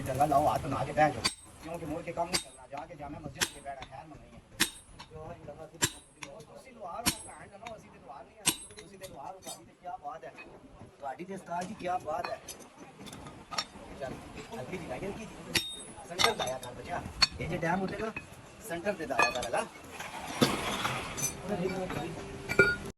चंगा लाओ हाथ बना के बैठ जाओ, क्योंकि मोड़ के काम नहीं करना, जाके जामे मस्जिद के बैठा खैर मंगनी है। ਤੁਸੀਂ ਲੁਹਾਰ ਹੋ ਭੈਣ ਨਾ, ਅਸੀਂ ਤੇ ਲੁਹਾਰ ਨਹੀਂ ਆ, ਤੁਸੀਂ ਤੇ ਲੁਹਾਰ ਹੋ, ਤੁਹਾਡੀ ਤੇ ਕੀ ਬਾਤ ਹੈ, ਤੁਹਾਡੀ ਤੇ ਉਸਤਾਦ ਦੀ ਕੀ ਬਾਤ ਹੈ। ਚੱਲ ਅੱਗੇ ਦੀ ਲਾਈਨ ਕੀ ਸੈਂਟਰ ਲਾਇਆ ਕਰ ਬੱਚਾ, ਇਹ ਜੇ ਡੈਮ ਹੁੰਦੇ ਨਾ ਸੈਂਟਰ ਤੇ ਲਾਇਆ ਕਰ ਲਗਾ।